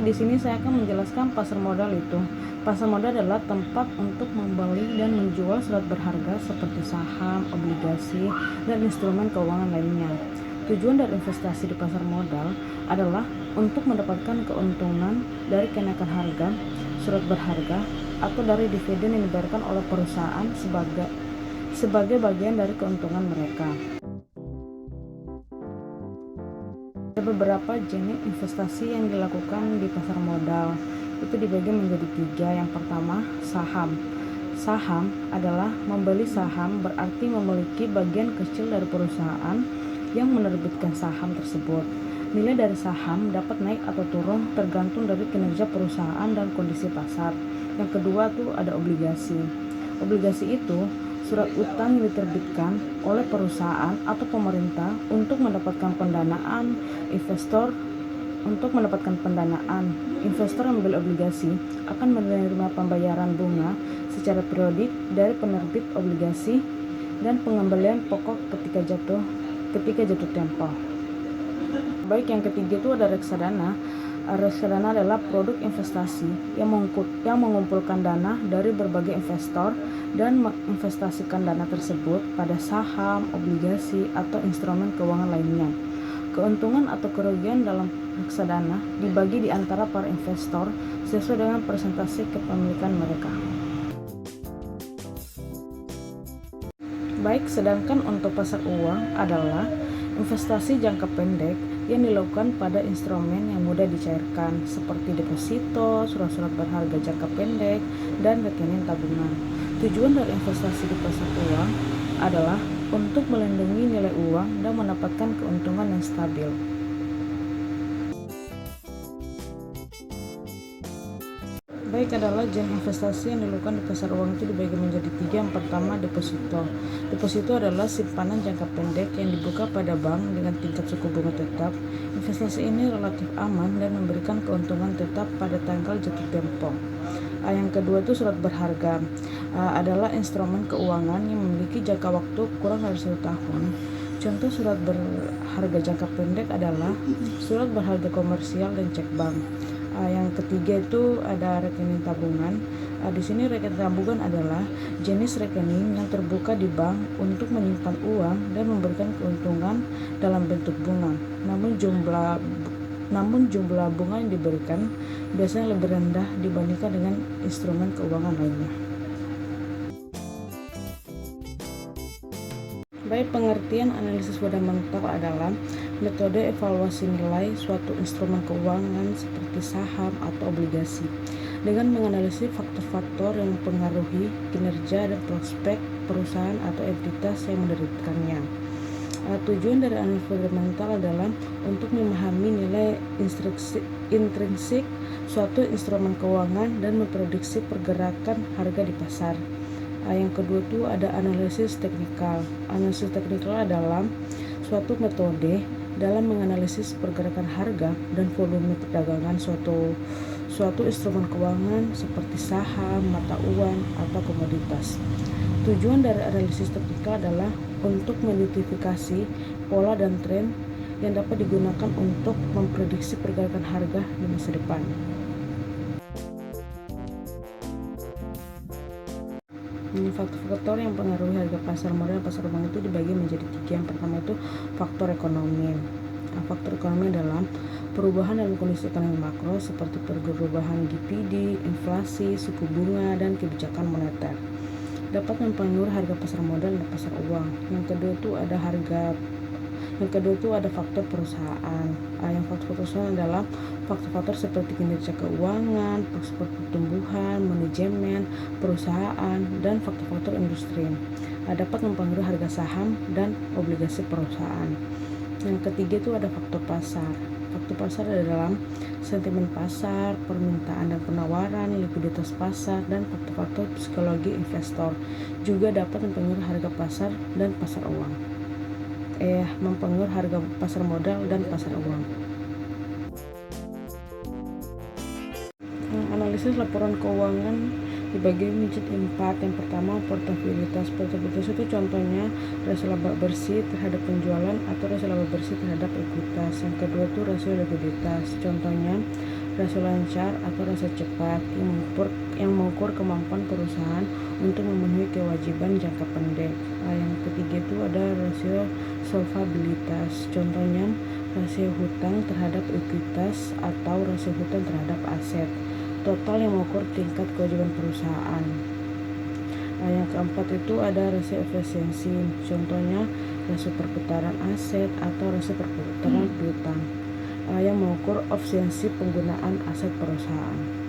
Baik, di sini saya akan menjelaskan pasar modal itu. Pasar modal adalah tempat untuk membeli dan menjual surat berharga seperti saham, obligasi, dan instrumen keuangan lainnya. Tujuan dari investasi di pasar modal adalah untuk mendapatkan keuntungan dari kenaikan harga surat berharga atau dari dividen yang diberikan oleh perusahaan sebagai bagian dari keuntungan mereka. Ada beberapa jenis investasi yang dilakukan di pasar modal. Itu dibagi menjadi 3. Yang pertama, saham. Saham adalah membeli saham, berarti memiliki bagian kecil dari perusahaan yang menerbitkan saham tersebut. Nilai dari saham dapat naik atau turun tergantung dari kinerja perusahaan dan kondisi pasar. Yang kedua tuh ada obligasi. Obligasi itu surat utang yang diterbitkan oleh perusahaan atau pemerintah untuk mendapatkan pendanaan. Investor yang membeli obligasi akan menerima pembayaran bunga secara periodik dari penerbit obligasi dan pengembalian pokok ketika jatuh tempo. Baik, yang ketiga itu ada reksadana. Reksadana adalah produk investasi yang mengumpulkan dana dari berbagai investor dan menginvestasikan dana tersebut pada saham, obligasi, atau instrumen keuangan lainnya. Keuntungan atau kerugian dalam reksadana dibagi di antara para investor sesuai dengan persentase kepemilikan mereka. Baik, sedangkan untuk pasar uang adalah investasi jangka pendek yang dilakukan pada instrumen yang mudah dicairkan seperti deposito, surat-surat berharga jangka pendek, dan rekening tabungan. Tujuan dari investasi di pasar uang adalah untuk melindungi nilai uang dan mendapatkan keuntungan yang stabil. Baik, adalah jenis investasi yang dilakukan di pasar uang itu dibagi menjadi 3. Yang pertama, deposito. Deposito adalah simpanan jangka pendek yang dibuka pada bank dengan tingkat suku bunga tetap. Investasi ini relatif aman dan memberikan keuntungan tetap pada tanggal jatuh tempo. Yang kedua itu surat berharga. Adalah instrumen keuangan yang memiliki jangka waktu kurang dari 1 tahun. Contoh surat berharga jangka pendek adalah surat berharga komersial dan cek bank. Yang ketiga itu ada rekening tabungan. Di sini rekening tabungan adalah jenis rekening yang terbuka di bank untuk menyimpan uang dan memberikan keuntungan dalam bentuk bunga. Namun jumlah bunga yang diberikan biasanya lebih rendah dibandingkan dengan instrumen keuangan lainnya. Baik, pengertian analisis fundamental adalah metode evaluasi nilai suatu instrumen keuangan seperti saham atau obligasi dengan menganalisis faktor-faktor yang mempengaruhi kinerja dan prospek perusahaan atau entitas yang menerbitkannya. Tujuan dari analisis fundamental adalah untuk memahami nilai intrinsik suatu instrumen keuangan dan memprediksi pergerakan harga di pasar. Yang kedua itu ada analisis teknikal. Analisis teknikal adalah suatu metode dalam menganalisis pergerakan harga dan volume perdagangan suatu instrumen keuangan seperti saham, mata uang, atau komoditas. Tujuan dari analisis teknikal adalah untuk mengidentifikasi pola dan tren yang dapat digunakan untuk memprediksi pergerakan harga di masa depan. Faktor-faktor yang mempengaruhi harga pasar modal dan pasar uang itu dibagi menjadi 3. Yang pertama itu faktor ekonomi. Faktor ekonomi adalah perubahan dalam kondisi ekonomi makro seperti perubahan GDP, inflasi, suku bunga, dan kebijakan moneter dapat mempengaruhi harga pasar modal dan pasar uang. Yang kedua itu ada faktor perusahaan. Yang faktor perusahaan adalah faktor-faktor seperti kinerja keuangan, pertumbuhan, manajemen perusahaan, dan faktor-faktor industri dapat mempengaruhi harga saham dan obligasi perusahaan. Yang ketiga itu ada faktor pasar. Faktor pasar adalah sentimen pasar, permintaan dan penawaran, likuiditas pasar, dan faktor-faktor psikologi investor juga dapat mempengaruhi harga pasar dan pasar uang. Mempengaruhi harga pasar modal dan pasar uang. Analisis laporan keuangan dibagi menjadi 4. Yang pertama, portabilitas. Portabilitas itu contohnya rasio laba bersih terhadap penjualan atau rasio laba bersih terhadap ekuitas. Yang kedua itu rasio likuiditas. Contohnya rasio lancar atau rasio cepat yang mengukur kemampuan perusahaan untuk memenuhi kewajiban jangka pendek. Yang ketiga itu ada rasio solvabilitas. Contohnya rasio hutang terhadap ekuitas atau rasio hutang terhadap aset. Total yang mengukur tingkat kewajiban perusahaan. Yang keempat itu ada rasio efisiensi. Contohnya rasio perputaran aset atau rasio perputaran piutang yang mengukur efisiensi penggunaan aset perusahaan.